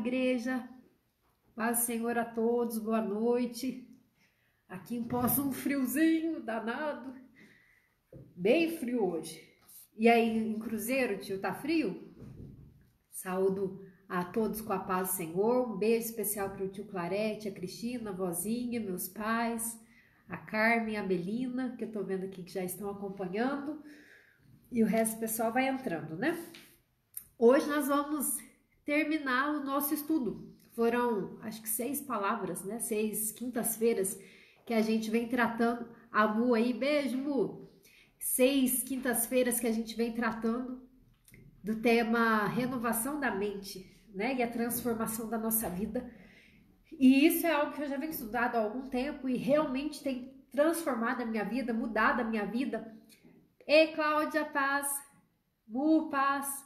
igreja. Paz do Senhor a todos, boa noite. Aqui em Poço um friozinho danado, bem frio hoje. E aí, em Cruzeiro, tio, tá frio? Saúdo a todos com a paz do Senhor. Um beijo especial para o tio Clarete, a Cristina, a vozinha, meus pais, a Carmen, a Melina, que eu tô vendo aqui que já estão acompanhando. E o resto do pessoal vai entrando, né? Hoje nós vamos terminar o nosso estudo. Foram, acho que 6 palavras, né? 6 quintas-feiras que a gente vem tratando. A Mu aí, beijo, Mu! 6 quintas-feiras que a gente vem tratando do tema renovação da mente, né? E a transformação da nossa vida. E isso é algo que eu já venho estudando há algum tempo e realmente tem transformado a minha vida, mudado a minha vida. Ei, Cláudia, paz! Mu, paz!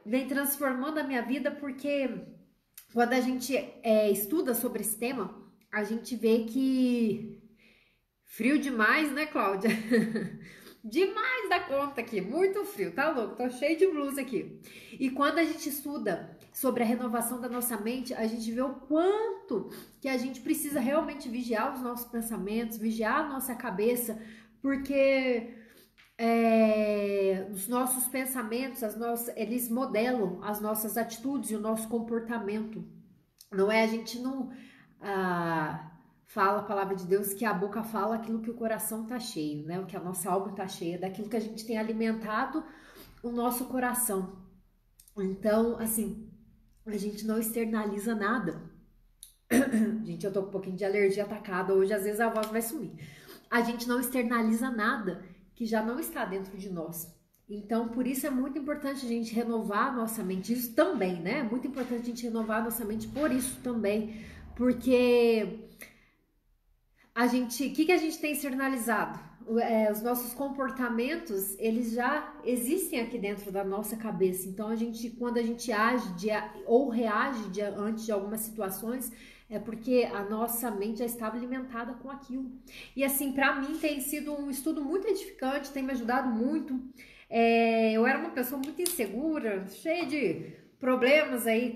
Vem transformando a minha vida porque quando a gente estuda sobre esse tema, a gente vê que frio demais, né, Cláudia? Demais da conta aqui, muito frio, tá louco? Tô cheio de blusa aqui. E quando a gente estuda sobre a renovação da nossa mente, a gente vê o quanto que a gente precisa realmente vigiar os nossos pensamentos, vigiar a nossa cabeça, porque os nossos pensamentos, eles modelam as nossas atitudes e o nosso comportamento. Não é? A gente não fala a palavra de Deus que a boca fala aquilo que o coração tá cheio, né? O que a nossa alma tá cheia, daquilo que a gente tem alimentado o nosso coração. Então, assim, a gente não externaliza nada. Gente, eu tô com um pouquinho de alergia atacada hoje, às vezes a voz vai sumir. A gente não externaliza nada que já não está dentro de nós. Então, por isso é muito importante a gente renovar a nossa mente. Isso também, né? É muito importante a gente renovar a nossa mente por isso também. Porque o que a gente tem externalizado? Os nossos comportamentos, eles já existem aqui dentro da nossa cabeça. Então, quando a gente age ou reage diante de algumas situações, é porque a nossa mente já estava alimentada com aquilo. E assim, para mim tem sido um estudo muito edificante, tem me ajudado muito. Eu era uma pessoa muito insegura, cheia de problemas aí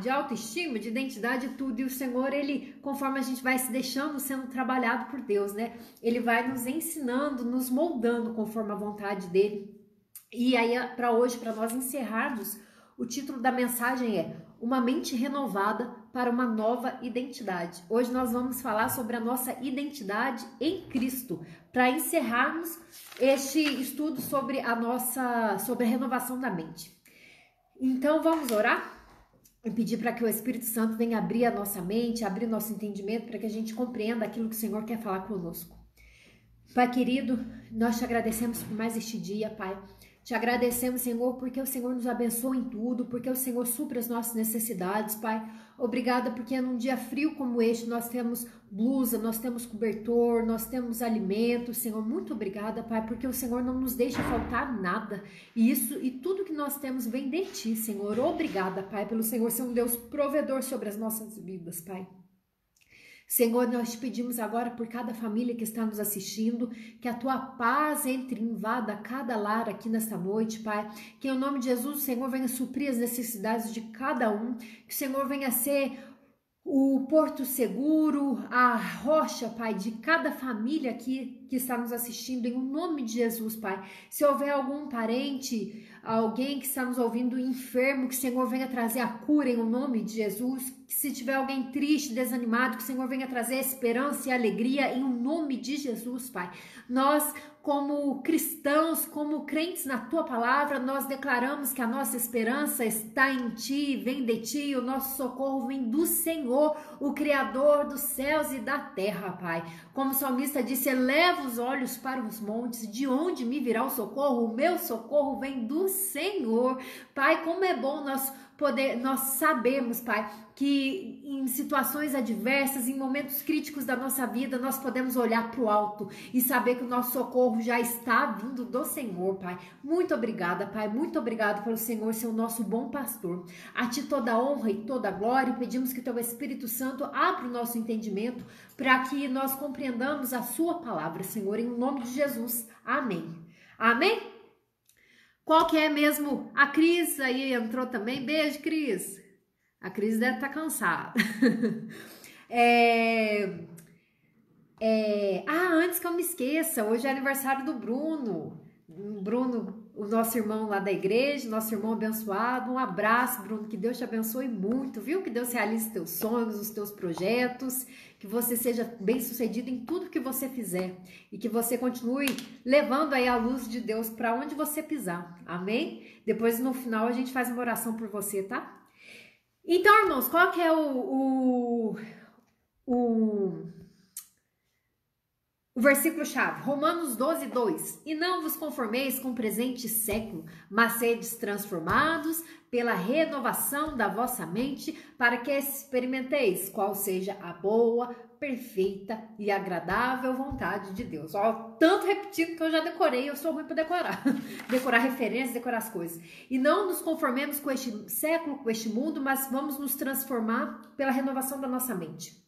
de autoestima, de identidade e tudo. E o Senhor, ele, conforme a gente vai se deixando sendo trabalhado por Deus, né? Ele vai nos ensinando, nos moldando conforme a vontade dele. E aí, para hoje, para nós encerrarmos, o título da mensagem é Uma Mente Renovada para uma Nova Identidade. Hoje nós vamos falar sobre a nossa identidade em Cristo, para encerrarmos este estudo sobre a renovação da mente. Então, vamos orar? E pedir para que o Espírito Santo venha abrir a nossa mente, abrir nosso entendimento, para que a gente compreenda aquilo que o Senhor quer falar conosco. Pai querido, nós te agradecemos por mais este dia, Pai. Te agradecemos, Senhor, porque o Senhor nos abençoa em tudo, porque o Senhor supre as nossas necessidades, Pai. Obrigada porque num dia frio como este nós temos blusa, nós temos cobertor, nós temos alimento, Senhor. Muito obrigada, Pai, porque o Senhor não nos deixa faltar nada. E tudo que nós temos vem de Ti, Senhor. Obrigada, Pai, pelo Senhor ser um Deus provedor sobre as nossas vidas, Pai. Senhor, nós te pedimos agora por cada família que está nos assistindo, que a tua paz invada cada lar aqui nesta noite, Pai. Que em nome de Jesus o Senhor venha suprir as necessidades de cada um, que o Senhor venha ser o porto seguro, a rocha, Pai, de cada família aqui que está nos assistindo, em nome de Jesus, Pai. Se houver algum parente, alguém que está nos ouvindo enfermo, que o Senhor venha trazer a cura em nome de Jesus. Que se tiver alguém triste, desanimado, que o Senhor venha trazer esperança e alegria em nome de Jesus, Pai. Nós, como cristãos, como crentes na Tua palavra, nós declaramos que a nossa esperança está em Ti, vem de Ti, o nosso socorro vem do Senhor, o Criador dos céus e da terra, Pai. Como o salmista disse, eleva os olhos para os montes, de onde me virá o socorro? O meu socorro vem do Senhor. Pai, como é bom nós sabemos, Pai, que em situações adversas, em momentos críticos da nossa vida, nós podemos olhar para o alto e saber que o nosso socorro já está vindo do Senhor, Pai. Muito obrigada, Pai, muito obrigado pelo Senhor ser o nosso bom pastor. A Ti toda a honra e toda a glória, e pedimos que Teu Espírito Santo abra o nosso entendimento para que nós compreendamos a Sua palavra, Senhor, em nome de Jesus. Amém. Amém? Qual que é mesmo? A Cris aí entrou também. Beijo, Cris. A Cris deve estar cansada. Antes que eu me esqueça, hoje é aniversário do Bruno. Bruno, o nosso irmão lá da igreja, nosso irmão abençoado. Um abraço, Bruno, que Deus te abençoe muito, viu? Que Deus realize os teus sonhos, os teus projetos, que você seja bem-sucedido em tudo que você fizer e que você continue levando aí a luz de Deus para onde você pisar. Amém? Depois, no final, a gente faz uma oração por você, tá? Então, irmãos, qual que é o versículo-chave? Romanos 12, 2. E não vos conformeis com o presente século, mas sedes transformados pela renovação da vossa mente, para que experimenteis qual seja a boa, perfeita e agradável vontade de Deus. Ó, tanto repetindo que eu já decorei, eu sou ruim para decorar. Decorar referências, decorar as coisas. E não nos conformemos com este século, com este mundo, mas vamos nos transformar pela renovação da nossa mente.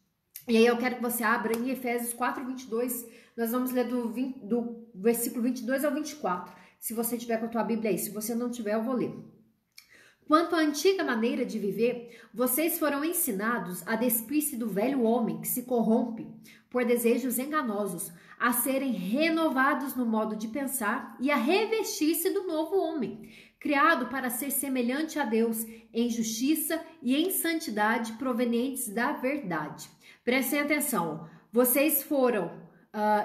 E aí eu quero que você abra em Efésios 4, 22, nós vamos ler do versículo 22 ao 24, se você tiver com a tua Bíblia aí, se você não tiver eu vou ler. Quanto à antiga maneira de viver, vocês foram ensinados a despir-se do velho homem que se corrompe por desejos enganosos, a serem renovados no modo de pensar e a revestir-se do novo homem, criado para ser semelhante a Deus em justiça e em santidade provenientes da verdade. Prestem atenção, vocês foram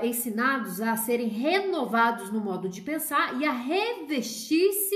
ensinados a serem renovados no modo de pensar e a revestir-se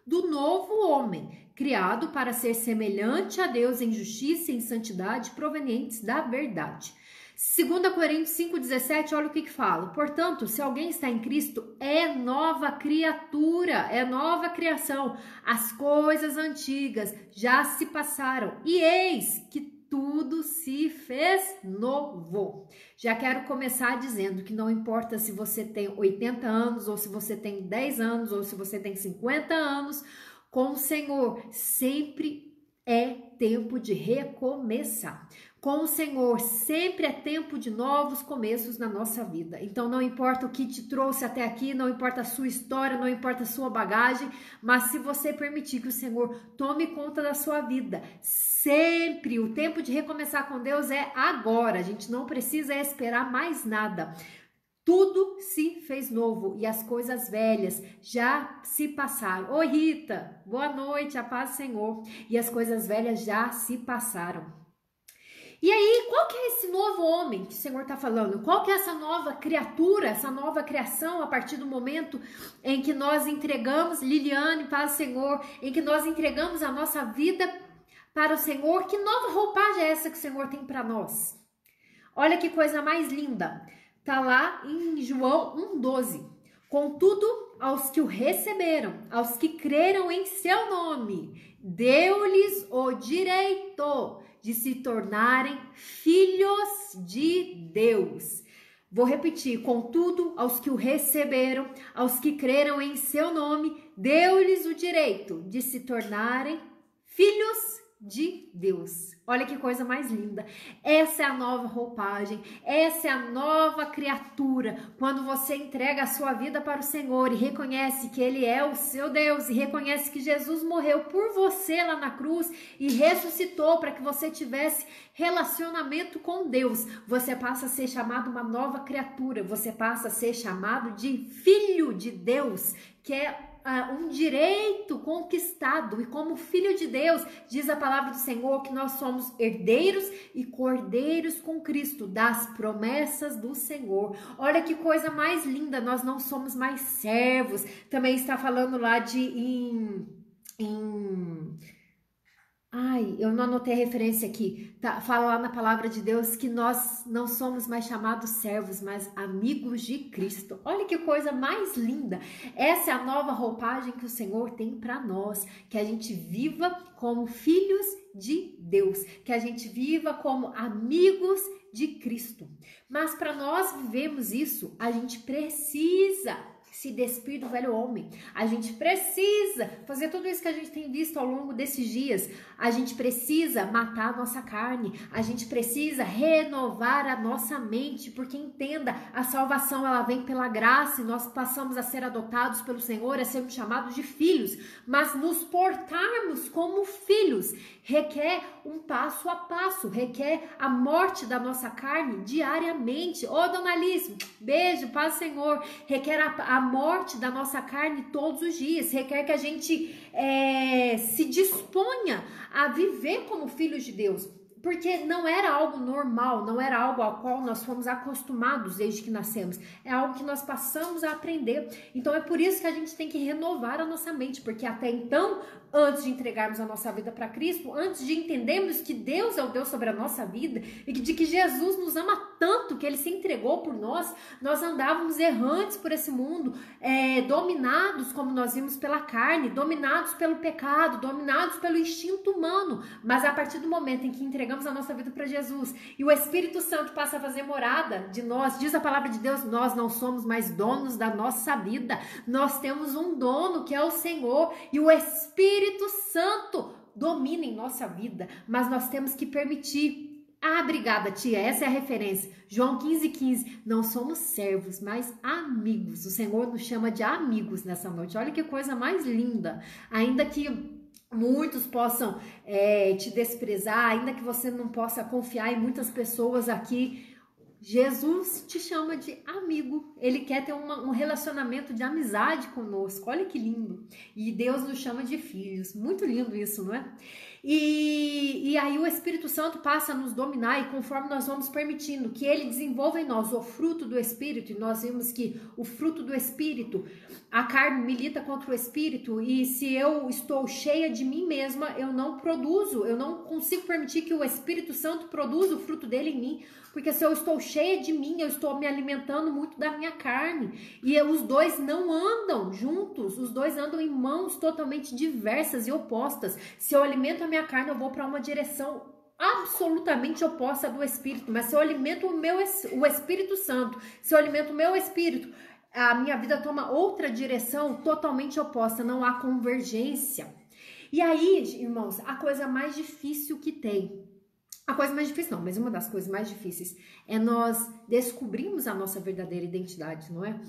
do novo homem, criado para ser semelhante a Deus em justiça e em santidade provenientes da verdade. 2 Coríntios 5,17, olha o que fala. Portanto, se alguém está em Cristo, é nova criatura, é nova criação. As coisas antigas já se passaram e eis que tudo se fez novo. Já quero começar dizendo que não importa se você tem 80 anos, ou se você tem 10 anos, ou se você tem 50 anos, com o Senhor sempre é tempo de recomeçar. Com o Senhor sempre é tempo de novos começos na nossa vida. Então não importa o que te trouxe até aqui, não importa a sua história, não importa a sua bagagem, mas se você permitir que o Senhor tome conta da sua vida, sempre o tempo de recomeçar com Deus é agora. A gente não precisa esperar mais nada. Tudo se fez novo e as coisas velhas já se passaram. Oi, Rita, boa noite, a paz do Senhor. E as coisas velhas já se passaram. E aí, qual que é esse novo homem que o Senhor está falando? Qual que é essa nova criatura, essa nova criação a partir do momento em que nós entregamos, Liliane, paz do Senhor, em que nós entregamos a nossa vida para o Senhor? Que nova roupagem é essa que o Senhor tem para nós? Olha que coisa mais linda. Está lá em João 1,12. Contudo, aos que o receberam, aos que creram em seu nome, deu-lhes o direito de se tornarem filhos de Deus. Vou repetir, contudo, aos que o receberam, aos que creram em seu nome, deu-lhes o direito de se tornarem filhos de Deus. Olha que coisa mais linda. Essa é a nova roupagem, essa é a nova criatura. Quando você entrega a sua vida para o Senhor e reconhece que Ele é o seu Deus e reconhece que Jesus morreu por você lá na cruz e ressuscitou para que você tivesse relacionamento com Deus, você passa a ser chamado uma nova criatura, você passa a ser chamado de filho de Deus, que é um direito conquistado. E como filho de Deus, diz a palavra do Senhor que nós somos herdeiros e cordeiros com Cristo das promessas do Senhor. Olha que coisa mais linda, nós não somos mais servos. Também está falando lá eu não anotei a referência aqui. Fala lá na palavra de Deus que nós não somos mais chamados servos, mas amigos de Cristo. Olha que coisa mais linda. Essa é a nova roupagem que o Senhor tem para nós. Que a gente viva como filhos de Deus. Que a gente viva como amigos de Cristo. Mas para nós vivermos isso, a gente precisa se despir do velho homem. A gente precisa fazer tudo isso que a gente tem visto ao longo desses dias. A gente precisa matar a nossa carne. A gente precisa renovar a nossa mente, porque entenda, a salvação ela vem pela graça e nós passamos a ser adotados pelo Senhor, a sermos chamados de filhos. Mas nos portarmos como filhos requer um passo a passo, requer a morte da nossa carne diariamente. Ô, Dona Alice, beijo, paz do Senhor. Requer a morte da nossa carne todos os dias, requer que a gente se disponha a viver como filhos de Deus, porque não era algo normal, não era algo ao qual nós fomos acostumados desde que nascemos, é algo que nós passamos a aprender. Então é por isso que a gente tem que renovar a nossa mente, porque até então, antes de entregarmos a nossa vida para Cristo, antes de entendermos que Deus é o Deus sobre a nossa vida e de que Jesus nos ama tanto que Ele se entregou por nós, nós andávamos errantes por esse mundo, dominados, como nós vimos, pela carne, dominados pelo pecado, dominados pelo instinto humano. Mas a partir do momento em que entregamos a nossa vida para Jesus e o Espírito Santo passa a fazer morada de nós, diz a palavra de Deus, nós não somos mais donos da nossa vida, nós temos um dono que é o Senhor, e o Espírito Santo domina em nossa vida, mas nós temos que permitir. Ah, obrigada, tia, essa é a referência. João 15,15. Não somos servos, mas amigos. O Senhor nos chama de amigos nessa noite. Olha que coisa mais linda. Ainda que muitos possam te desprezar, ainda que você não possa confiar em muitas pessoas aqui, Jesus te chama de amigo. Ele quer ter um relacionamento de amizade conosco. Olha que lindo. E Deus nos chama de filhos. Muito lindo isso, não é? E aí o Espírito Santo passa a nos dominar, e conforme nós vamos permitindo que Ele desenvolva em nós o fruto do Espírito, e nós vimos que o fruto do Espírito, a carne milita contra o Espírito, e se eu estou cheia de mim mesma, eu não produzo, eu não consigo permitir que o Espírito Santo produza o fruto dele em mim, porque se eu estou cheia de mim, eu estou me alimentando muito da minha carne, e os dois não andam juntos, os dois andam em mãos totalmente diversas e opostas. Se eu alimento a minha carne, eu vou para uma direção absolutamente oposta do Espírito, mas se eu alimento o Espírito Santo, se eu alimento o meu Espírito, a minha vida toma outra direção totalmente oposta, não há convergência. E aí, irmãos, a coisa mais difícil que tem, a coisa mais difícil não, mas uma das coisas mais difíceis é nós descobrirmos a nossa verdadeira identidade, não é?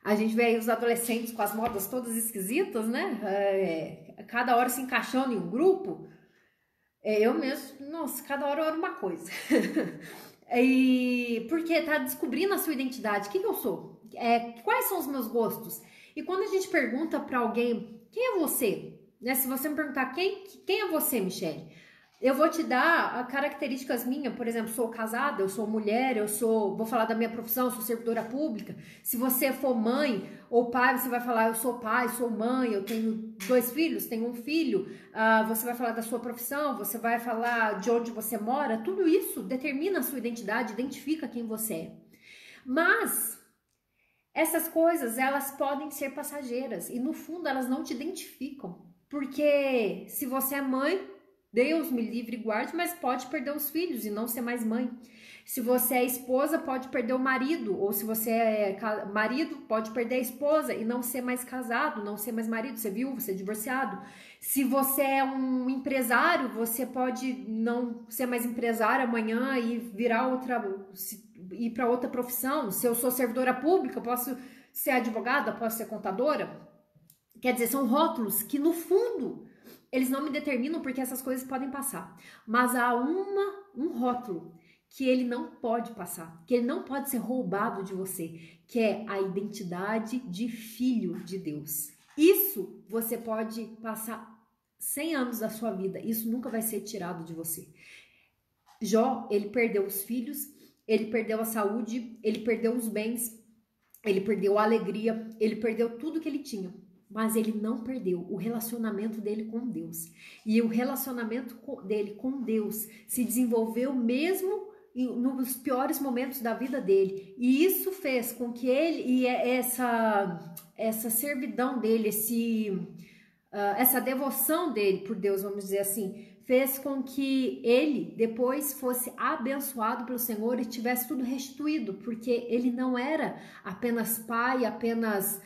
A gente vê aí os adolescentes com as modas todas esquisitas, né? Cada hora se encaixando em um grupo. Eu mesmo, nossa, cada hora eu era uma coisa. E porque tá descobrindo a sua identidade, o que eu sou? Quais são os meus gostos? E quando a gente pergunta para alguém, quem é você? Né? Se você me perguntar, quem é você, Michele? Eu vou te dar características minhas, por exemplo, sou casada, eu sou mulher, vou falar da minha profissão, eu sou servidora pública. Se você for mãe ou pai, você vai falar, eu sou pai, sou mãe, eu tenho 2 filhos, tenho um filho. Você vai falar da sua profissão, você vai falar de onde você mora. Tudo isso determina a sua identidade, identifica quem você é. Mas essas coisas, elas podem ser passageiras e no fundo elas não te identificam. Porque se você é mãe, Deus me livre e guarde, mas pode perder os filhos e não ser mais mãe. Se você é esposa, pode perder o marido, ou se você é marido, pode perder a esposa e não ser mais casado, não ser mais marido, ser viúvo, ser divorciado. Se você é um empresário, você pode não ser mais empresário amanhã e ir para outra profissão. Se eu sou servidora pública, posso ser advogada, posso ser contadora. Quer dizer, são rótulos que no fundo eles não me determinam, porque essas coisas podem passar. Mas há um rótulo que ele não pode passar, que ele não pode ser roubado de você, que é a identidade de filho de Deus. Isso você pode passar 100 anos da sua vida, isso nunca vai ser tirado de você. Jó, ele perdeu os filhos, ele perdeu a saúde, ele perdeu os bens, ele perdeu a alegria, ele perdeu tudo que ele tinha. Mas ele não perdeu o relacionamento dele com Deus. E o relacionamento dele com Deus se desenvolveu mesmo nos piores momentos da vida dele. E isso fez com que ele, essa servidão dele, essa devoção dele por Deus, vamos dizer assim, fez com que ele depois fosse abençoado pelo Senhor e tivesse tudo restituído, porque ele não era apenas pai, apenas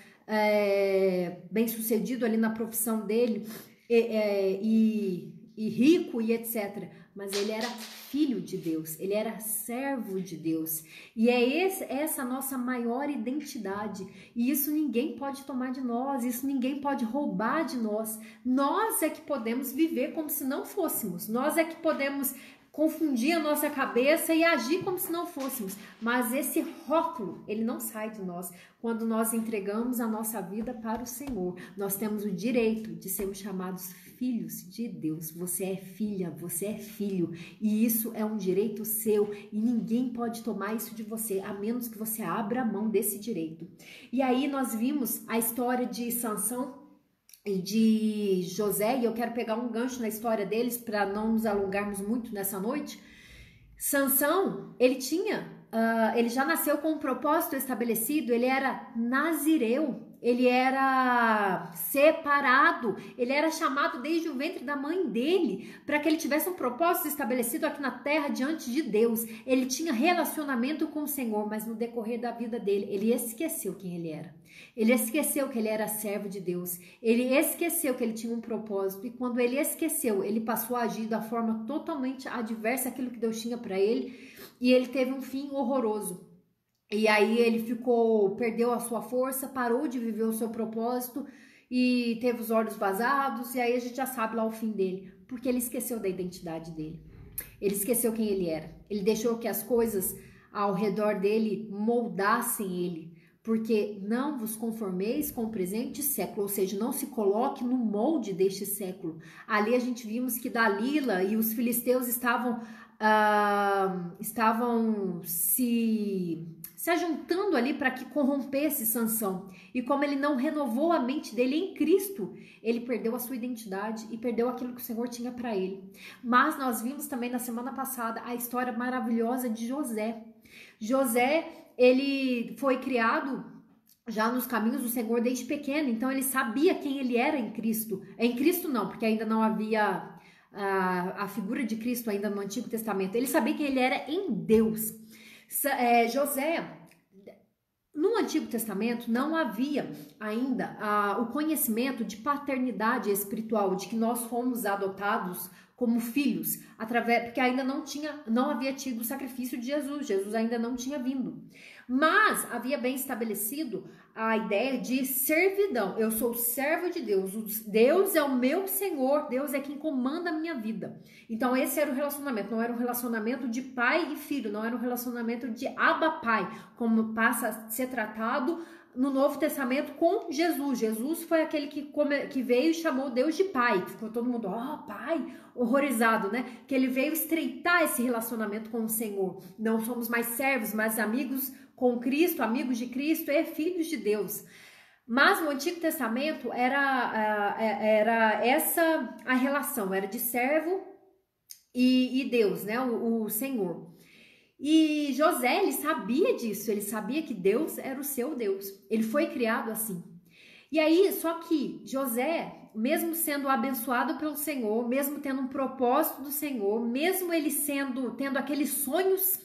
bem-sucedido ali na profissão dele, e rico e etc. Mas ele era filho de Deus, ele era servo de Deus. E é essa a nossa maior identidade. E isso ninguém pode tomar de nós, isso ninguém pode roubar de nós. Nós é que podemos viver como se não fôssemos, nós é que podemos confundir a nossa cabeça e agir como se não fôssemos, mas esse rótulo, ele não sai de nós. Quando nós entregamos a nossa vida para o Senhor, nós temos o direito de sermos chamados filhos de Deus. Você é filha, você é filho, e isso é um direito seu, e ninguém pode tomar isso de você, a menos que você abra mão desse direito. E aí nós vimos a história de Sansão e de José, e eu quero pegar um gancho na história deles para não nos alongarmos muito nessa noite. Sansão, ele já nasceu com um propósito estabelecido, ele era nazireu, ele era separado, ele era chamado desde o ventre da mãe dele para que ele tivesse um propósito estabelecido aqui na terra diante de Deus. Ele tinha relacionamento com o Senhor, mas no decorrer da vida dele, ele esqueceu quem ele era. Ele esqueceu que ele era servo de Deus, ele esqueceu que ele tinha um propósito, e quando ele esqueceu, ele passou a agir da forma totalmente adversa àquilo que Deus tinha para ele, e ele teve um fim horroroso. E aí ele perdeu a sua força, parou de viver o seu propósito e teve os olhos vazados, e aí a gente já sabe lá o fim dele, porque ele esqueceu da identidade dele, ele esqueceu quem ele era, ele deixou que as coisas ao redor dele moldassem ele. Porque não vos conformeis com o presente século, ou seja, não se coloque no molde deste século. Ali a gente vimos que Dalila e os filisteus estavam se ajuntando ali para que corrompesse Sansão. E como ele não renovou a mente dele em Cristo, ele perdeu a sua identidade e perdeu aquilo que o Senhor tinha para ele. Mas nós vimos também na semana passada a história maravilhosa de José. José, ele foi criado já nos caminhos do Senhor desde pequeno, então ele sabia quem ele era em Cristo. Em Cristo não, porque ainda não havia a figura de Cristo ainda no Antigo Testamento. Ele sabia quem ele era em Deus. José, no Antigo Testamento não havia ainda o conhecimento de paternidade espiritual, de que nós fomos adotados como filhos, porque ainda não havia tido o sacrifício de Jesus ainda não tinha vindo. Mas havia bem estabelecido a ideia de servidão. Eu sou servo de Deus, Deus é o meu Senhor, Deus é quem comanda a minha vida. Então esse era o relacionamento, não era um relacionamento de pai e filho, não era um relacionamento de Abba Pai, como passa a ser tratado no Novo Testamento com Jesus. Jesus foi aquele que veio e chamou Deus de Pai, ficou todo mundo, Pai, horrorizado, né? Que ele veio estreitar esse relacionamento com o Senhor. Não somos mais servos, mas amigos com Cristo, amigos de Cristo e filhos de Deus. Mas no Antigo Testamento era essa a relação, era de servo e Deus, né? O Senhor. E José, ele sabia disso, ele sabia que Deus era o seu Deus, ele foi criado assim. E aí, só que José, mesmo sendo abençoado pelo Senhor, mesmo tendo um propósito do Senhor, mesmo ele tendo aqueles sonhos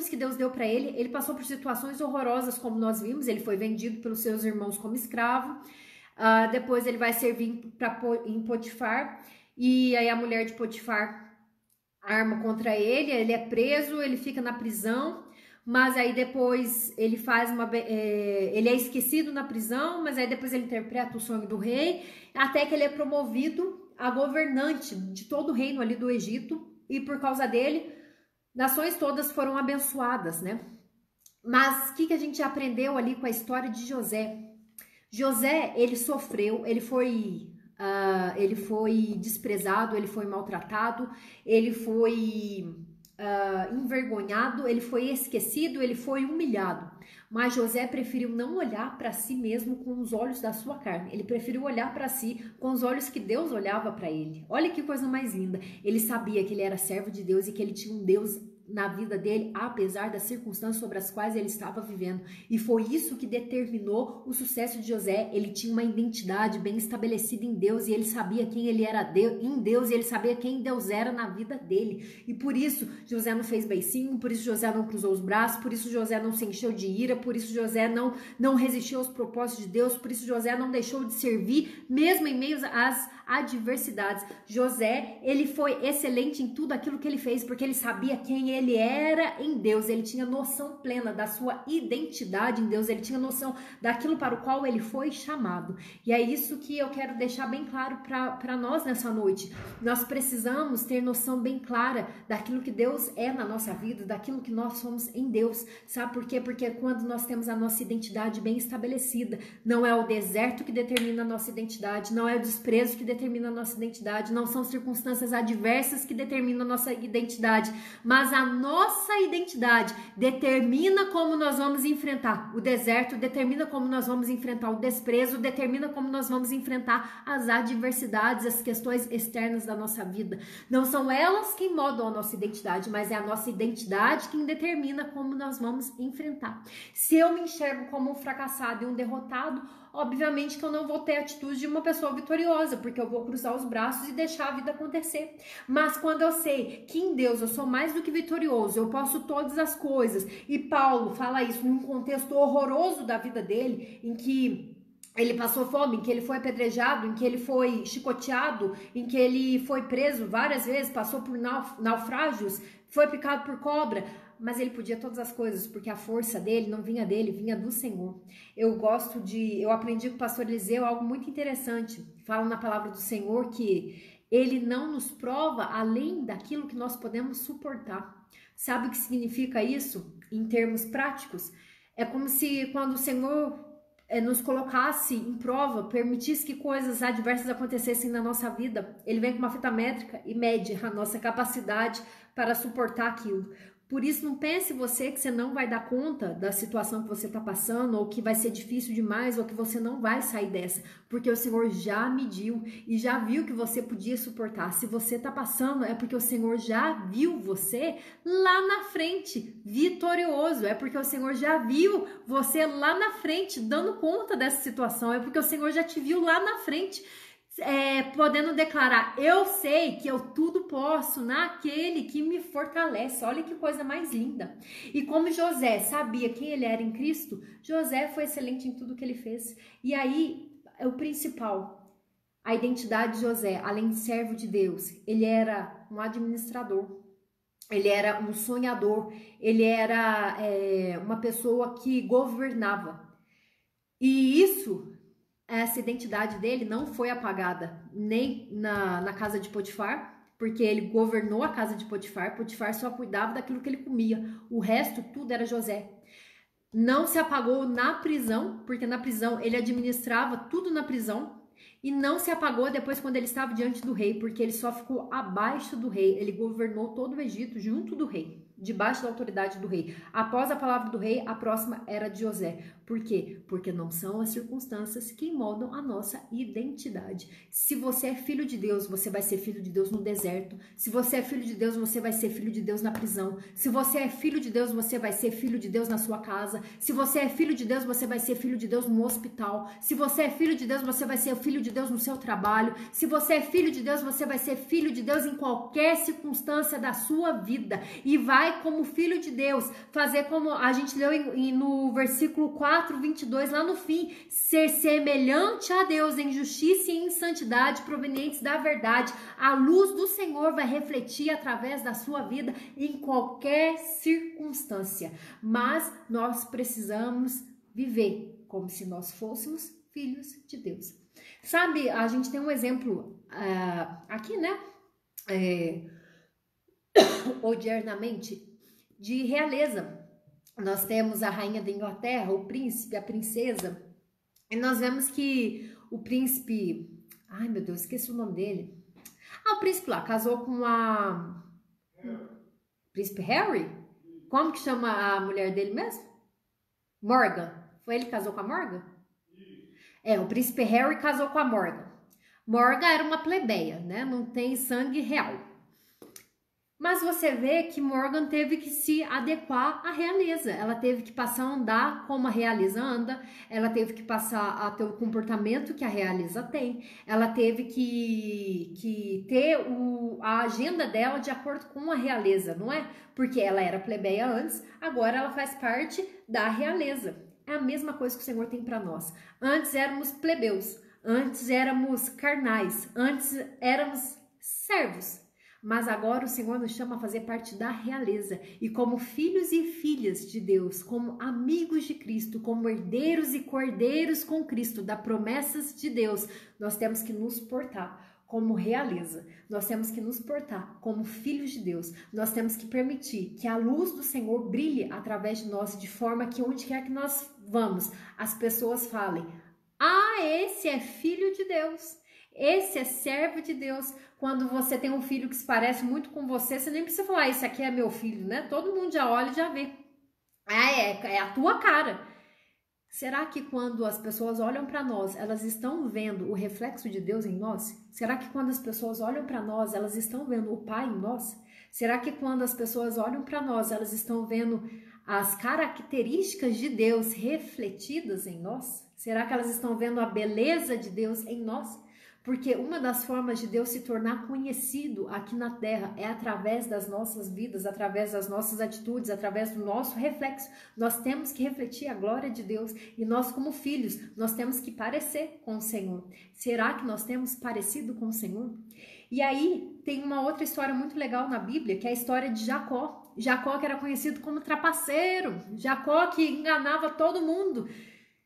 que Deus deu para ele passou por situações horrorosas, como nós vimos. Ele foi vendido pelos seus irmãos como escravo, depois ele vai servir em Potifar, e aí a mulher de Potifar arma contra ele, ele é preso, ele fica na prisão, mas aí depois ele ele é esquecido na prisão, mas aí depois ele interpreta o sonho do rei, até que ele é promovido a governante de todo o reino ali do Egito, e por causa dele, nações todas foram abençoadas, né? Mas o que a gente aprendeu ali com a história de José? José, ele sofreu, ele foi desprezado, ele foi maltratado, ele foi envergonhado, ele foi esquecido, ele foi humilhado. Mas José preferiu não olhar para si mesmo com os olhos da sua carne. Ele preferiu olhar para si com os olhos que Deus olhava para ele. Olha que coisa mais linda. Ele sabia que ele era servo de Deus e que ele tinha um Deus na vida dele, apesar das circunstâncias sobre as quais ele estava vivendo. E foi isso que determinou o sucesso de José. Ele tinha uma identidade bem estabelecida em Deus, e ele sabia quem ele era em Deus, e ele sabia quem Deus era na vida dele. E por isso José não fez beicinho, por isso José não cruzou os braços, por isso José não se encheu de ira, por isso José não resistiu aos propósitos de Deus, por isso José não deixou de servir, mesmo em meio às adversidades. José, ele foi excelente em tudo aquilo que ele fez, porque ele sabia quem ele era em Deus, ele tinha noção plena da sua identidade em Deus, ele tinha noção daquilo para o qual ele foi chamado. E é isso que eu quero deixar bem claro para nós nessa noite. Nós precisamos ter noção bem clara daquilo que Deus é na nossa vida, daquilo que nós somos em Deus. Sabe por quê? Porque quando nós temos a nossa identidade bem estabelecida, não é o deserto que determina a nossa identidade, não é o desprezo que determina a nossa identidade, não são circunstâncias adversas que determinam a nossa identidade, mas a nossa identidade determina como nós vamos enfrentar o deserto, determina como nós vamos enfrentar o desprezo, determina como nós vamos enfrentar as adversidades, as questões externas da nossa vida. Não são elas quem modam a nossa identidade, mas é a nossa identidade quem determina como nós vamos enfrentar. Se eu me enxergo como um fracassado e um derrotado, obviamente que eu não vou ter a atitude de uma pessoa vitoriosa, porque eu vou cruzar os braços e deixar a vida acontecer. Mas quando eu sei que em Deus eu sou mais do que vitorioso, eu posso todas as coisas, e Paulo fala isso num contexto horroroso da vida dele, em que ele passou fome, em que ele foi apedrejado, em que ele foi chicoteado, em que ele foi preso várias vezes, passou por naufrágios, foi picado por cobra, mas ele podia todas as coisas, porque a força dele não vinha dele, vinha do Senhor. Eu aprendi com o pastor Eliseu algo muito interessante. Fala na palavra do Senhor que ele não nos prova além daquilo que nós podemos suportar. Sabe o que significa isso em termos práticos? É como se quando o Senhor nos colocasse em prova, permitisse que coisas adversas acontecessem na nossa vida, ele vem com uma fita métrica e mede a nossa capacidade para suportar aquilo. Por isso, não pense você que você não vai dar conta da situação que você está passando, ou que vai ser difícil demais, ou que você não vai sair dessa, porque o Senhor já mediu e já viu que você podia suportar. Se você está passando, é porque o Senhor já viu você lá na frente, vitorioso, é porque o Senhor já viu você lá na frente, dando conta dessa situação, é porque o Senhor já te viu lá na frente, podendo declarar, eu sei que eu tudo posso naquele que me fortalece. Olha que coisa mais linda. E como José sabia quem ele era em Cristo, José foi excelente em tudo que ele fez. E aí, é o principal, a identidade de José, além de servo de Deus, ele era um administrador, ele era um sonhador, ele era uma pessoa que governava. E essa identidade dele não foi apagada nem na casa de Potifar, porque ele governou a casa de Potifar. Potifar só cuidava daquilo que ele comia, o resto tudo era José. Não se apagou na prisão, porque na prisão ele administrava tudo na prisão, e não se apagou depois quando ele estava diante do rei, porque ele só ficou abaixo do rei. Ele governou todo o Egito junto do rei, debaixo da autoridade do rei. Após a palavra do rei, a próxima era de José. Por quê? Porque não são as circunstâncias que moldam a nossa identidade. Se você é filho de Deus, você vai ser filho de Deus no deserto. Se você é filho de Deus, você vai ser filho de Deus na prisão. Se você é filho de Deus, você vai ser filho de Deus na sua casa. Se você é filho de Deus, você vai ser filho de Deus no hospital. Se você é filho de Deus, você vai ser filho de Deus no seu trabalho. Se você é filho de Deus, você vai ser filho de Deus em qualquer circunstância da sua vida. E vai, como filho de Deus, fazer como a gente leu no versículo 4:22, lá no fim, ser semelhante a Deus em justiça e em santidade provenientes da verdade. A luz do Senhor vai refletir através da sua vida em qualquer circunstância. Mas nós precisamos viver como se nós fôssemos filhos de Deus. Sabe, a gente tem um exemplo aqui, né? Odiernamente, de realeza. Nós temos a rainha da Inglaterra, o príncipe, a princesa, e nós vemos que o príncipe, ai meu Deus, esqueci o nome dele. O príncipe lá casou com príncipe Harry? Como que chama a mulher dele mesmo? Morgan. Foi ele que casou com a Morgan? O príncipe Harry casou com a Morgan. Morgan era uma plebeia, né? Não tem sangue real. Mas você vê que Morgan teve que se adequar à realeza. Ela teve que passar a andar como a realeza anda. Ela teve que passar a ter o comportamento que a realeza tem. Ela teve que ter a agenda dela de acordo com a realeza, não é? Porque ela era plebeia antes, agora ela faz parte da realeza. É a mesma coisa que o Senhor tem para nós. Antes éramos plebeus, antes éramos carnais, antes éramos servos. Mas agora o Senhor nos chama a fazer parte da realeza e como filhos e filhas de Deus, como amigos de Cristo, como herdeiros e cordeiros com Cristo, das promessas de Deus, nós temos que nos portar como realeza, nós temos que nos portar como filhos de Deus, nós temos que permitir que a luz do Senhor brilhe através de nós, de forma que onde quer que nós vamos, as pessoas falem: ah, esse é filho de Deus. Esse é servo de Deus. Quando você tem um filho que se parece muito com você, você nem precisa falar, esse aqui é meu filho, né? Todo mundo já olha e já vê. É a tua cara. Será que quando as pessoas olham para nós, elas estão vendo o reflexo de Deus em nós? Será que quando as pessoas olham para nós, elas estão vendo o Pai em nós? Será que quando as pessoas olham para nós, elas estão vendo as características de Deus refletidas em nós? Será que elas estão vendo a beleza de Deus em nós? Porque uma das formas de Deus se tornar conhecido aqui na terra é através das nossas vidas, através das nossas atitudes, através do nosso reflexo. Nós temos que refletir a glória de Deus e nós, como filhos, nós temos que parecer com o Senhor. Será que nós temos parecido com o Senhor? E aí tem uma outra história muito legal na Bíblia, que é a história de Jacó. Jacó, que era conhecido como trapaceiro, Jacó que enganava todo mundo.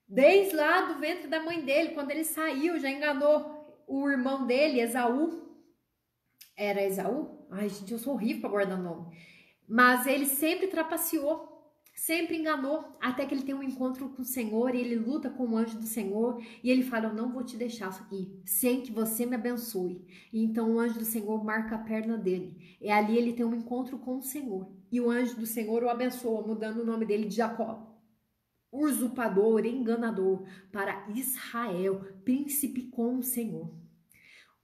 Desde lá do ventre da mãe dele, quando ele saiu, já enganou o irmão dele, Esaú. Era Esaú? Ai, gente, eu sou horrível para guardar nome. Mas ele sempre trapaceou, sempre enganou, até que ele tem um encontro com o Senhor e ele luta com o anjo do Senhor e ele fala: eu não vou te deixar ir, sem que você me abençoe. E então o anjo do Senhor marca a perna dele. E ali ele tem um encontro com o Senhor. E o anjo do Senhor o abençoa, mudando o nome dele de Jacó, usurpador, enganador, para Israel, príncipe com o Senhor.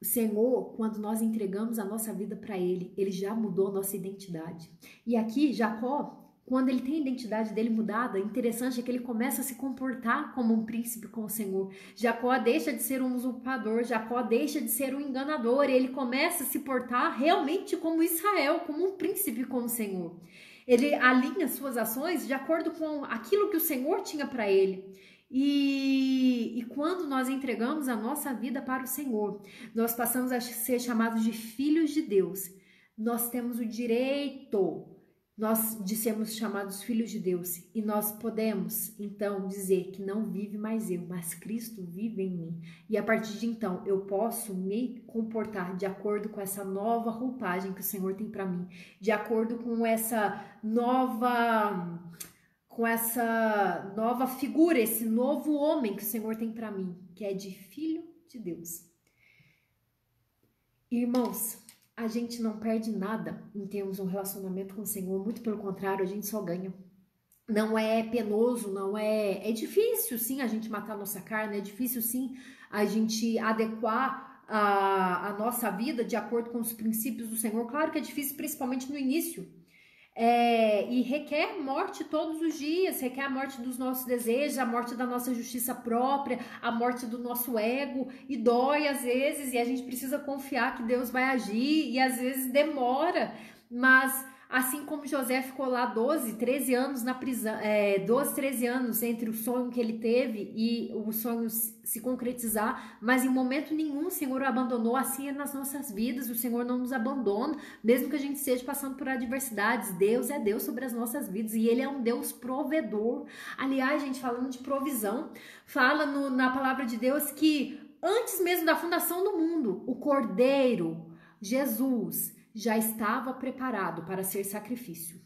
O Senhor, quando nós entregamos a nossa vida para Ele, Ele já mudou a nossa identidade. E aqui, Jacó, quando ele tem a identidade dele mudada, interessante é que ele começa a se comportar como um príncipe com o Senhor. Jacó deixa de ser um usurpador, Jacó deixa de ser um enganador, e ele começa a se portar realmente como Israel, como um príncipe com o Senhor. Ele alinha suas ações de acordo com aquilo que o Senhor tinha para ele. E quando nós entregamos a nossa vida para o Senhor, nós passamos a ser chamados de filhos de Deus. Nós temos o direito, nós de sermos chamados filhos de Deus. E nós podemos, então, dizer que não vive mais eu, mas Cristo vive em mim. E a partir de então, eu posso me comportar de acordo com essa nova roupagem que o Senhor tem para mim. De acordo com essa nova figura, esse novo homem que o Senhor tem para mim, que é de filho de Deus. Irmãos, a gente não perde nada em termos um relacionamento com o Senhor, muito pelo contrário, a gente só ganha. Não é penoso, não é difícil sim a gente matar a nossa carne, é difícil sim a gente adequar a nossa vida de acordo com os princípios do Senhor. Claro que é difícil, principalmente no início. E requer morte todos os dias, requer a morte dos nossos desejos, a morte da nossa justiça própria, a morte do nosso ego, e dói às vezes, e a gente precisa confiar que Deus vai agir, e às vezes demora, mas assim como José ficou lá 12, 13 anos na prisão, 12, 13 anos entre o sonho que ele teve e o sonho se concretizar, mas em momento nenhum o Senhor o abandonou. Assim é nas nossas vidas, o Senhor não nos abandona, mesmo que a gente esteja passando por adversidades. Deus é Deus sobre as nossas vidas e Ele é um Deus provedor. Aliás, gente, falando de provisão, fala na palavra de Deus que antes mesmo da fundação do mundo, o Cordeiro, Jesus, já estava preparado para ser sacrifício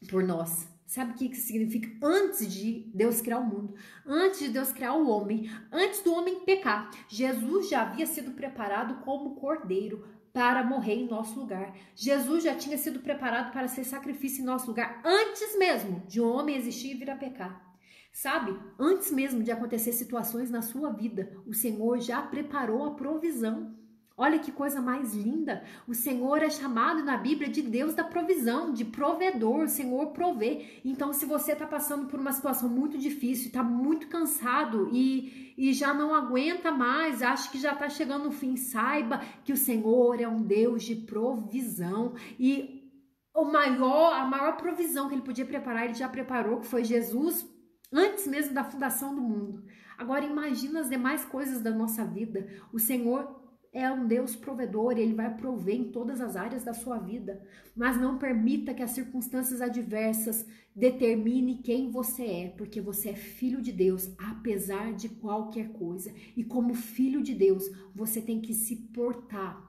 por nós. Sabe o que isso significa? Antes de Deus criar o mundo, antes de Deus criar o homem, antes do homem pecar, Jesus já havia sido preparado como cordeiro para morrer em nosso lugar. Jesus já tinha sido preparado para ser sacrifício em nosso lugar, antes mesmo de um homem existir e vir a pecar. Sabe, antes mesmo de acontecer situações na sua vida, o Senhor já preparou a provisão. Olha que coisa mais linda. O Senhor é chamado na Bíblia de Deus da provisão, de provedor. O Senhor provê. Então, se você está passando por uma situação muito difícil, está muito cansado e já não aguenta mais, acha que já está chegando no fim, saiba que o Senhor é um Deus de provisão. E a maior provisão que ele podia preparar, ele já preparou, que foi Jesus, antes mesmo da fundação do mundo. Agora imagina as demais coisas da nossa vida. O Senhor é um Deus provedor, ele vai prover em todas as áreas da sua vida. Mas não permita que as circunstâncias adversas determine quem você é, porque você é filho de Deus, apesar de qualquer coisa. E como filho de Deus, você tem que se portar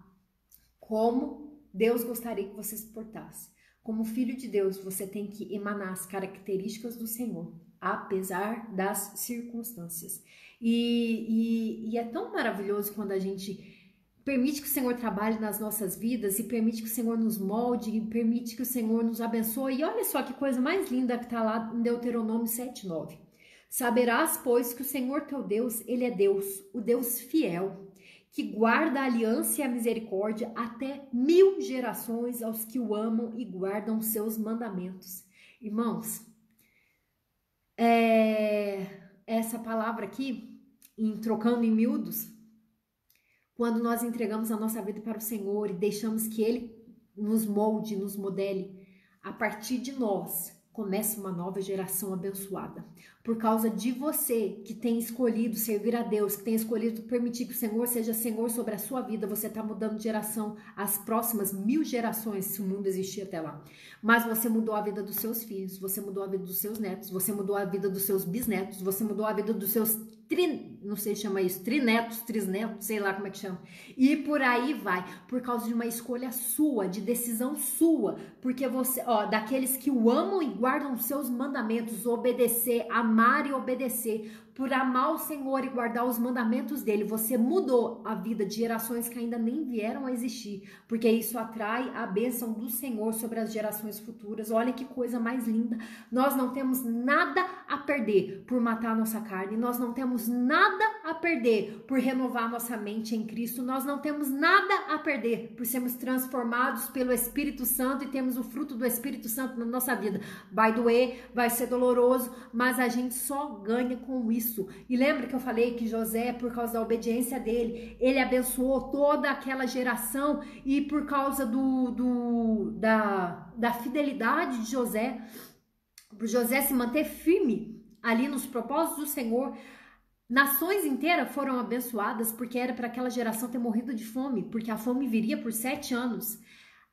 como Deus gostaria que você se portasse. Como filho de Deus, você tem que emanar as características do Senhor, apesar das circunstâncias. E é tão maravilhoso quando a gente permite que o Senhor trabalhe nas nossas vidas e permite que o Senhor nos molde e permite que o Senhor nos abençoe. E olha só que coisa mais linda que está lá em Deuteronômio 7:9. Saberás, pois, que o Senhor teu Deus, ele é Deus, o Deus fiel, que guarda a aliança e a misericórdia até 1000 gerações aos que o amam e guardam os seus mandamentos. Irmãos, essa palavra aqui, trocando em miúdos, quando nós entregamos a nossa vida para o Senhor e deixamos que Ele nos molde, nos modele, a partir de nós começa uma nova geração abençoada. Por causa de você que tem escolhido servir a Deus, que tem escolhido permitir que o Senhor seja Senhor sobre a sua vida, você está mudando de geração as próximas 1000 gerações, se o mundo existir até lá. Mas você mudou a vida dos seus filhos, você mudou a vida dos seus netos, você mudou a vida dos seus bisnetos, você mudou a vida dos seus não sei se chama isso, trinetos, trisnetos, sei lá como é que chama. E por aí vai, por causa de uma escolha sua, de decisão sua, porque você, daqueles que o amam e guardam os seus mandamentos, obedecer, amar e obedecer, por amar o Senhor e guardar os mandamentos dele, você mudou a vida de gerações que ainda nem vieram a existir, porque isso atrai a bênção do Senhor sobre as gerações futuras. Olha que coisa mais linda. Nós não temos nada a perder por matar a nossa carne, nós não temos nada a perder por renovar nossa mente em Cristo, nós não temos nada a perder por sermos transformados pelo Espírito Santo e temos o fruto do Espírito Santo na nossa vida. Vai doer, vai ser doloroso, mas a gente só ganha com isso. E lembra que eu falei que José, por causa da obediência dele, ele abençoou toda aquela geração, e por causa da fidelidade de José, por José se manter firme ali nos propósitos do Senhor, nações inteiras foram abençoadas, porque era para aquela geração ter morrido de fome, porque a fome viria por 7 anos.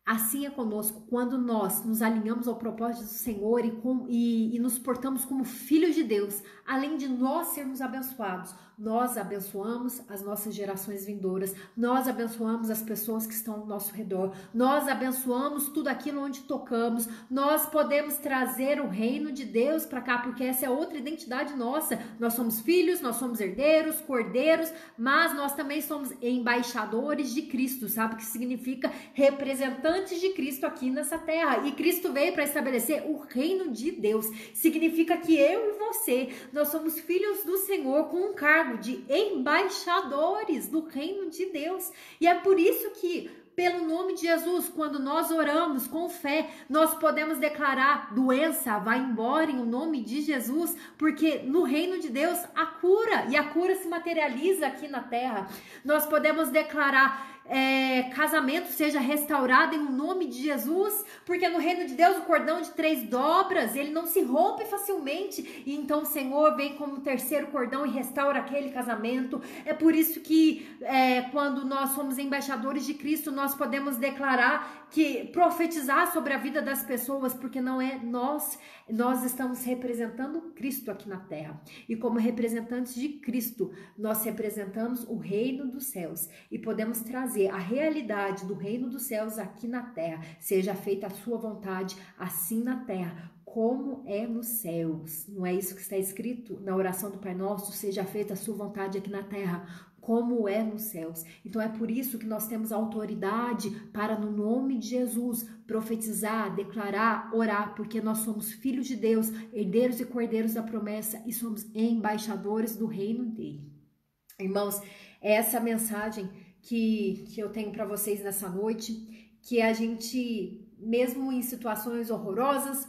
Assim é conosco, quando nós nos alinhamos ao propósito do Senhor e nos portamos como filhos de Deus, além de nós sermos abençoados, nós abençoamos as nossas gerações vindouras, nós abençoamos as pessoas que estão ao nosso redor, nós abençoamos tudo aquilo onde tocamos, nós podemos trazer o reino de Deus para cá, porque essa é outra identidade nossa. Nós somos filhos, nós somos herdeiros, cordeiros, mas nós também somos embaixadores de Cristo, sabe o que significa? Representantes de Cristo aqui nessa terra. E Cristo veio para estabelecer o reino de Deus. Significa que eu e você, nós somos filhos do Senhor com um cargo de embaixadores do reino de Deus. E é por isso que, pelo nome de Jesus, quando nós oramos com fé, nós podemos declarar: doença, vai embora em nome de Jesus, porque no reino de Deus há cura, e a cura se materializa aqui na terra. Nós podemos declarar: casamento seja restaurado em nome de Jesus, porque no reino de Deus o cordão de 3 dobras, ele não se rompe facilmente, e então o Senhor vem como terceiro cordão e restaura aquele casamento. É por isso que quando nós somos embaixadores de Cristo, nós podemos declarar, profetizar sobre a vida das pessoas, porque não é nós estamos representando Cristo aqui na terra, e como representantes de Cristo, nós representamos o reino dos céus, e podemos trazer a realidade do reino dos céus aqui na terra. Seja feita a sua vontade, assim na terra como é nos céus. Não é isso que está escrito na oração do Pai Nosso? Seja feita a sua vontade aqui na terra, como é nos céus. Então é por isso que nós temos autoridade para, no nome de Jesus, profetizar, declarar, orar, porque nós somos filhos de Deus, herdeiros e cordeiros da promessa, e somos embaixadores do reino dele. Irmãos, essa mensagem que eu tenho para vocês nessa noite, que a gente, mesmo em situações horrorosas,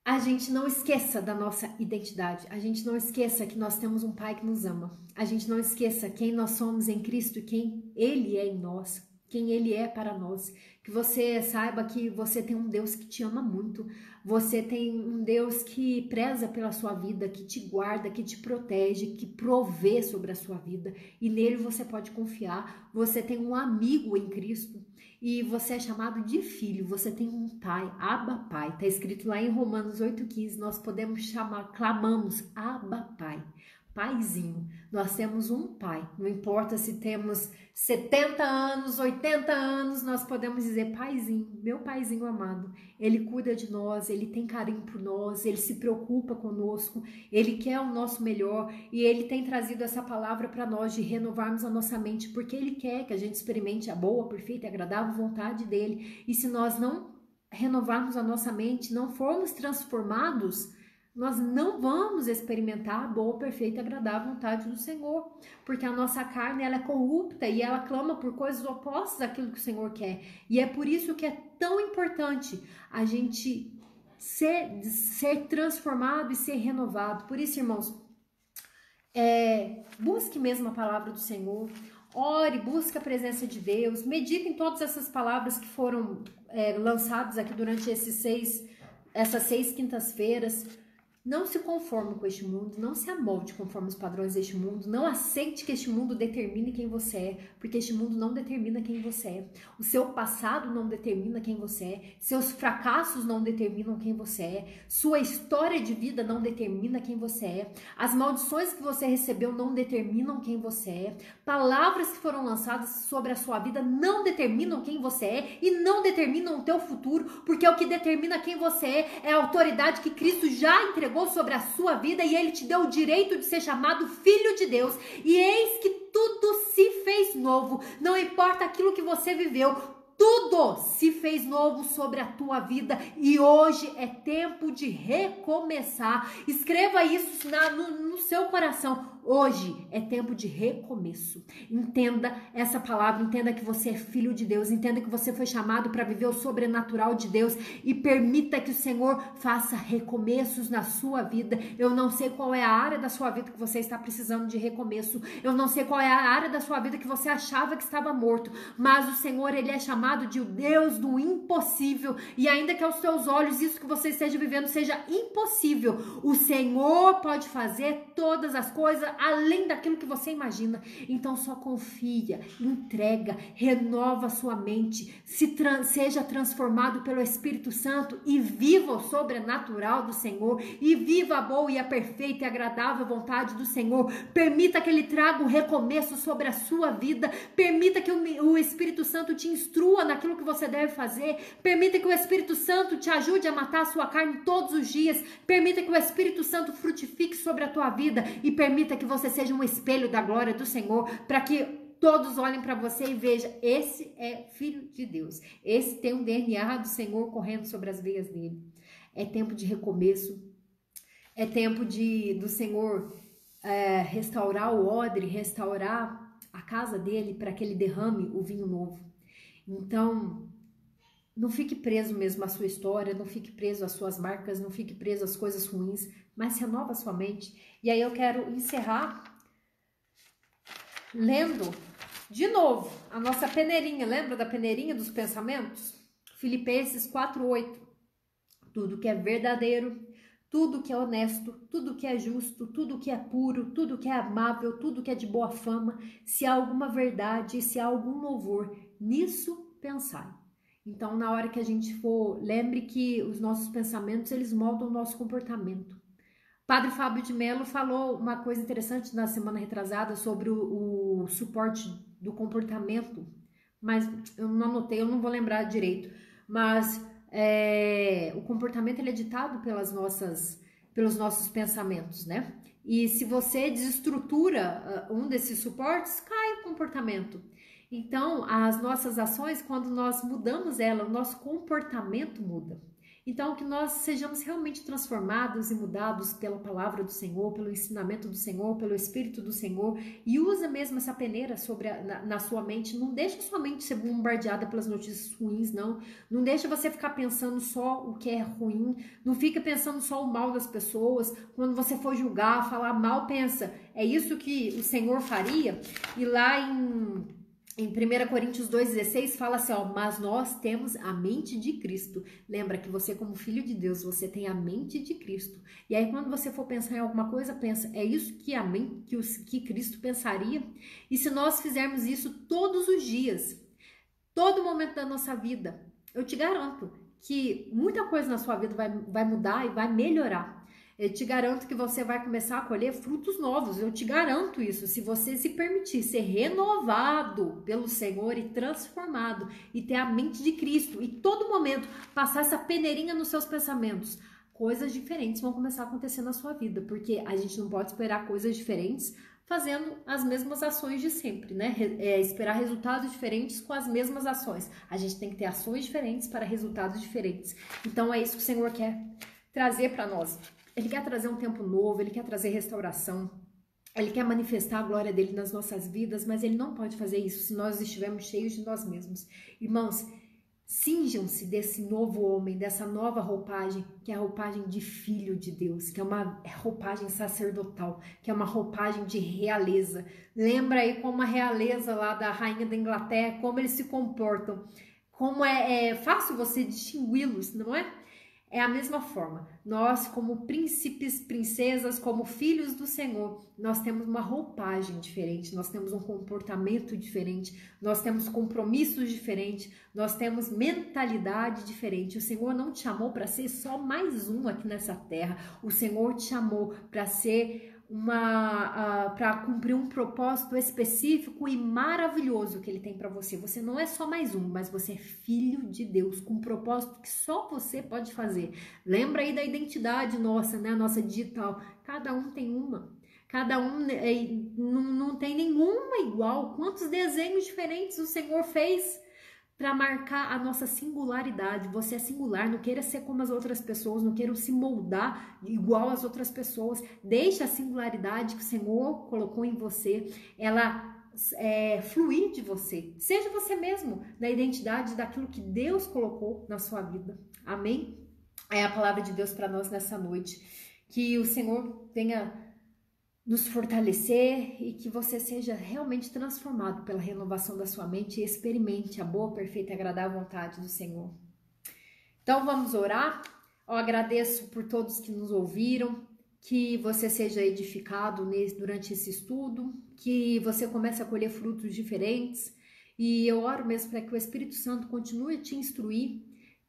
a gente não esqueça da nossa identidade, a gente não esqueça que nós temos um Pai que nos ama, a gente não esqueça quem nós somos em Cristo e quem Ele é em nós, quem Ele é para nós. Que você saiba que você tem um Deus que te ama muito, você tem um Deus que preza pela sua vida, que te guarda, que te protege, que provê sobre a sua vida, e nele você pode confiar. Você tem um amigo em Cristo e você é chamado de filho, você tem um pai, Abba Pai. Está escrito lá em Romanos 8,15, nós podemos chamar, clamamos, Abba Pai. Paizinho, nós temos um pai, não importa se temos 70 anos, 80 anos, nós podemos dizer, paizinho, meu paizinho amado, ele cuida de nós, ele tem carinho por nós, ele se preocupa conosco, ele quer o nosso melhor e ele tem trazido essa palavra para nós de renovarmos a nossa mente, porque ele quer que a gente experimente a boa, perfeita e agradável vontade dele, e se nós não renovarmos a nossa mente, não formos transformados, nós não vamos experimentar a boa, perfeita e agradável vontade do Senhor, porque a nossa carne ela é corrupta e ela clama por coisas opostas àquilo que o Senhor quer. E é por isso que é tão importante a gente ser transformado e ser renovado. Por isso, irmãos, busque mesmo a palavra do Senhor, ore, busque a presença de Deus, medite em todas essas palavras que foram lançadas aqui durante essas 6 quintas-feiras. Não se conforme com este mundo, não se amolde conforme os padrões deste mundo, não aceite que este mundo determine quem você é, porque este mundo não determina quem você é. O seu passado não determina quem você é, seus fracassos não determinam quem você é, sua história de vida não determina quem você é, as maldições que você recebeu não determinam quem você é, palavras que foram lançadas sobre a sua vida não determinam quem você é e não determinam o teu futuro, porque o que determina quem você é a autoridade que Cristo já entregou sobre a sua vida e ele te deu o direito de ser chamado filho de Deus. E eis que tudo se fez novo. Não importa aquilo que você viveu, tudo se fez novo sobre a tua vida e hoje é tempo de recomeçar. Escreva isso no seu coração. Hoje é tempo de recomeço. Entenda essa palavra, entenda que você é filho de Deus, entenda que você foi chamado para viver o sobrenatural de Deus e permita que o Senhor faça recomeços na sua vida. Eu não sei qual é a área da sua vida que você está precisando de recomeço. Eu não sei qual é a área da sua vida que você achava que estava morto, mas o Senhor, ele é chamado de o Deus do impossível, e ainda que aos seus olhos isso que você esteja vivendo seja impossível, o Senhor pode fazer todas as coisas além daquilo que você imagina. Então só confia, entrega, renova a sua mente, seja transformado pelo Espírito Santo e viva o sobrenatural do Senhor, e viva a boa e a perfeita e agradável vontade do Senhor. Permita que ele traga um recomeço sobre a sua vida, permita que o Espírito Santo te instrua naquilo que você deve fazer, permita que o Espírito Santo te ajude a matar a sua carne todos os dias, permita que o Espírito Santo frutifique sobre a tua vida e permita que você seja um espelho da glória do Senhor, para que todos olhem para você e vejam, esse é filho de Deus, esse tem um DNA do Senhor correndo sobre as veias dele. É tempo de recomeço, é tempo do Senhor restaurar o odre, restaurar a casa dele para que ele derrame o vinho novo. Então, não fique preso mesmo à sua história, não fique preso às suas marcas, não fique preso às coisas ruins, mas renova a sua mente. E aí eu quero encerrar lendo de novo a nossa peneirinha, lembra da peneirinha dos pensamentos? Filipenses 4:8. Tudo que é verdadeiro, tudo que é honesto, tudo que é justo, tudo que é puro, tudo que é amável, tudo que é de boa fama, se há alguma verdade, se há algum louvor, nisso pensai. Então, na hora que a gente for, lembre que os nossos pensamentos, eles moldam o nosso comportamento. Padre Fábio de Mello falou uma coisa interessante na semana retrasada sobre o suporte do comportamento, mas eu não anotei, eu não vou lembrar direito, mas o comportamento ele é ditado pelos nossos pensamentos, né? E se você desestrutura um desses suportes, cai o comportamento. Então, as nossas ações, quando nós mudamos ela, o nosso comportamento muda. Então, que nós sejamos realmente transformados e mudados pela palavra do Senhor, pelo ensinamento do Senhor, pelo Espírito do Senhor, e usa mesmo essa peneira na sua mente. Não deixa sua mente ser bombardeada pelas notícias ruins, não. Não deixa você ficar pensando só o que é ruim, não fica pensando só o mal das pessoas. Quando você for julgar, falar mal, pensa, é isso que o Senhor faria? E lá em 1 Coríntios 2,16 fala assim, ó, mas nós temos a mente de Cristo. Lembra que você, como filho de Deus, você tem a mente de Cristo. E aí, quando você for pensar em alguma coisa, pensa, é isso que Cristo pensaria? E se nós fizermos isso todos os dias, todo momento da nossa vida, eu te garanto que muita coisa na sua vida vai mudar e vai melhorar. Eu te garanto que você vai começar a colher frutos novos, eu te garanto isso, se você se permitir ser renovado pelo Senhor e transformado e ter a mente de Cristo e todo momento passar essa peneirinha nos seus pensamentos, coisas diferentes vão começar a acontecer na sua vida, porque a gente não pode esperar coisas diferentes fazendo as mesmas ações de sempre, né? Esperar resultados diferentes com as mesmas ações. A gente tem que ter ações diferentes para resultados diferentes. Então é isso que o Senhor quer trazer para nós. Ele quer trazer um tempo novo, Ele quer trazer restauração, Ele quer manifestar a glória dEle nas nossas vidas, mas Ele não pode fazer isso se nós estivermos cheios de nós mesmos. Irmãos, cinjam-se desse novo homem, dessa nova roupagem, que é a roupagem de filho de Deus, que é uma roupagem sacerdotal, que é uma roupagem de realeza. Lembra aí como a realeza lá da rainha da Inglaterra, como eles se comportam, como é fácil você distingui-los, não é? É a mesma forma, nós como príncipes, princesas, como filhos do Senhor, nós temos uma roupagem diferente, nós temos um comportamento diferente, nós temos compromissos diferentes, nós temos mentalidade diferente. O Senhor não te chamou para ser só mais um aqui nessa terra, o Senhor te chamou para ser para cumprir um propósito específico e maravilhoso que Ele tem para você. Você não é só mais um, mas você é filho de Deus, com um propósito que só você pode fazer. Lembra aí da identidade nossa, né? A nossa digital. Cada um tem uma. Cada um não tem nenhuma igual. Quantos desenhos diferentes o Senhor fez para marcar a nossa singularidade. Você é singular, não queira ser como as outras pessoas, não queira se moldar igual às outras pessoas. Deixe a singularidade que o Senhor colocou em você, ela fluir de você. Seja você mesmo, na identidade daquilo que Deus colocou na sua vida. Amém? É a palavra de Deus para nós nessa noite. Que o Senhor venha nos fortalecer e que você seja realmente transformado pela renovação da sua mente e experimente a boa, perfeita e agradável vontade do Senhor. Então vamos orar. Eu agradeço por todos que nos ouviram, que você seja edificado durante esse estudo, que você comece a colher frutos diferentes e eu oro mesmo para que o Espírito Santo continue a te instruir,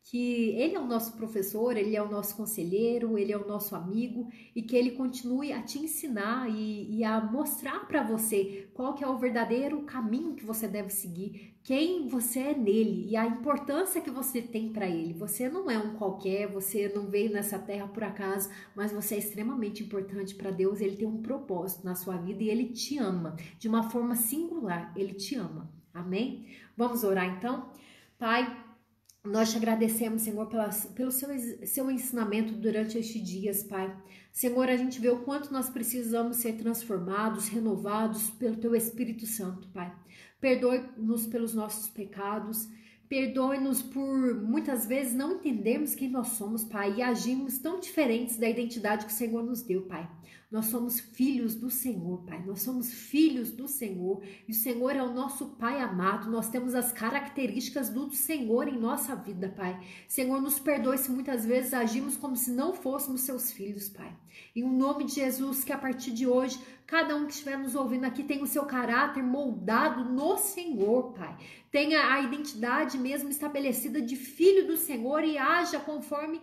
que Ele é o nosso professor, Ele é o nosso conselheiro, Ele é o nosso amigo e que Ele continue a te ensinar e a mostrar para você qual que é o verdadeiro caminho que você deve seguir, quem você é nele e a importância que você tem para Ele. Você não é um qualquer, você não veio nessa terra por acaso, mas você é extremamente importante para Deus, Ele tem um propósito na sua vida e Ele te ama de uma forma singular, Ele te ama. Amém? Vamos orar então? Pai, nós te agradecemos, Senhor, pelo seu ensinamento durante estes dias, Pai. Senhor, a gente vê o quanto nós precisamos ser transformados, renovados pelo Teu Espírito Santo, Pai. Perdoe-nos pelos nossos pecados, perdoe-nos por muitas vezes não entendermos quem nós somos, Pai, e agimos tão diferentes da identidade que o Senhor nos deu, Pai. Nós somos filhos do Senhor, Pai. Nós somos filhos do Senhor e o Senhor é o nosso Pai amado. Nós temos as características do Senhor em nossa vida, Pai. Senhor, nos perdoe se muitas vezes agimos como se não fôssemos seus filhos, Pai. Em nome de Jesus, que a partir de hoje, cada um que estiver nos ouvindo aqui tenha o seu caráter moldado no Senhor, Pai. Tenha a identidade mesmo estabelecida de filho do Senhor e haja conforme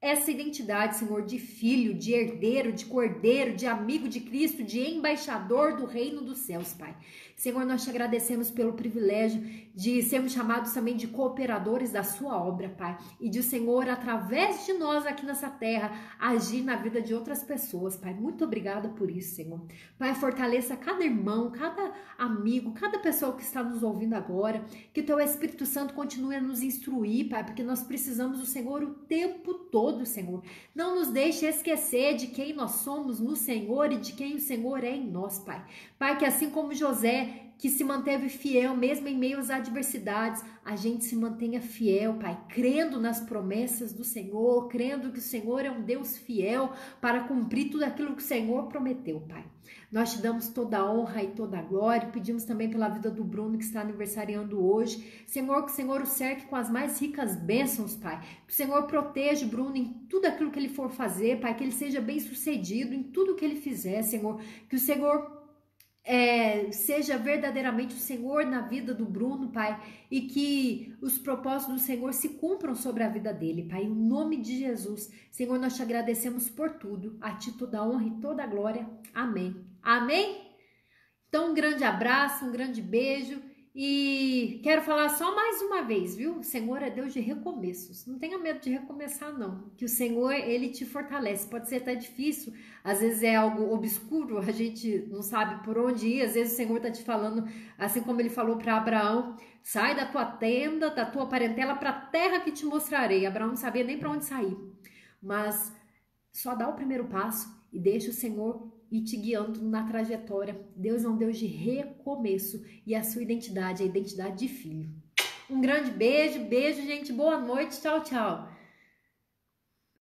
essa identidade, Senhor, de filho, de herdeiro, de cordeiro, de amigo de Cristo, de embaixador do reino dos céus, Pai. Senhor, nós te agradecemos pelo privilégio de sermos chamados também de cooperadores da sua obra, Pai. E de o Senhor, através de nós aqui nessa terra, agir na vida de outras pessoas, Pai. Muito obrigada por isso, Senhor. Pai, fortaleça cada irmão, cada amigo, cada pessoa que está nos ouvindo agora. Que o Teu Espírito Santo continue a nos instruir, Pai, porque nós precisamos do Senhor o tempo todo, Senhor. Não nos deixe esquecer de quem nós somos no Senhor e de quem o Senhor é em nós, Pai. Pai, que assim como José, que se manteve fiel mesmo em meio às adversidades, a gente se mantenha fiel, Pai, crendo nas promessas do Senhor, crendo que o Senhor é um Deus fiel para cumprir tudo aquilo que o Senhor prometeu, Pai. Nós te damos toda a honra e toda a glória, pedimos também pela vida do Bruno que está aniversariando hoje. Senhor, que o Senhor o cerque com as mais ricas bênçãos, Pai. Que o Senhor proteja o Bruno em tudo aquilo que ele for fazer, Pai, que ele seja bem sucedido em tudo que ele fizer, Senhor. Que o Senhor seja verdadeiramente o Senhor na vida do Bruno, Pai, e que os propósitos do Senhor se cumpram sobre a vida dele, Pai, em nome de Jesus. Senhor, nós te agradecemos por tudo, a ti toda a honra e toda a glória. Amém. Amém? Então, um grande abraço, um grande beijo. E quero falar só mais uma vez, viu? O Senhor é Deus de recomeços. Não tenha medo de recomeçar, não. Que o Senhor, Ele te fortalece. Pode ser até difícil, às vezes é algo obscuro, a gente não sabe por onde ir. Às vezes o Senhor está te falando, assim como Ele falou para Abraão, sai da tua tenda, da tua parentela, para a terra que te mostrarei. Abraão não sabia nem para onde sair. Mas só dá o primeiro passo e deixa o Senhor e te guiando na trajetória. Deus é um Deus de recomeço e a sua identidade é a identidade de filho. Um grande beijo, gente, boa noite, tchau, tchau.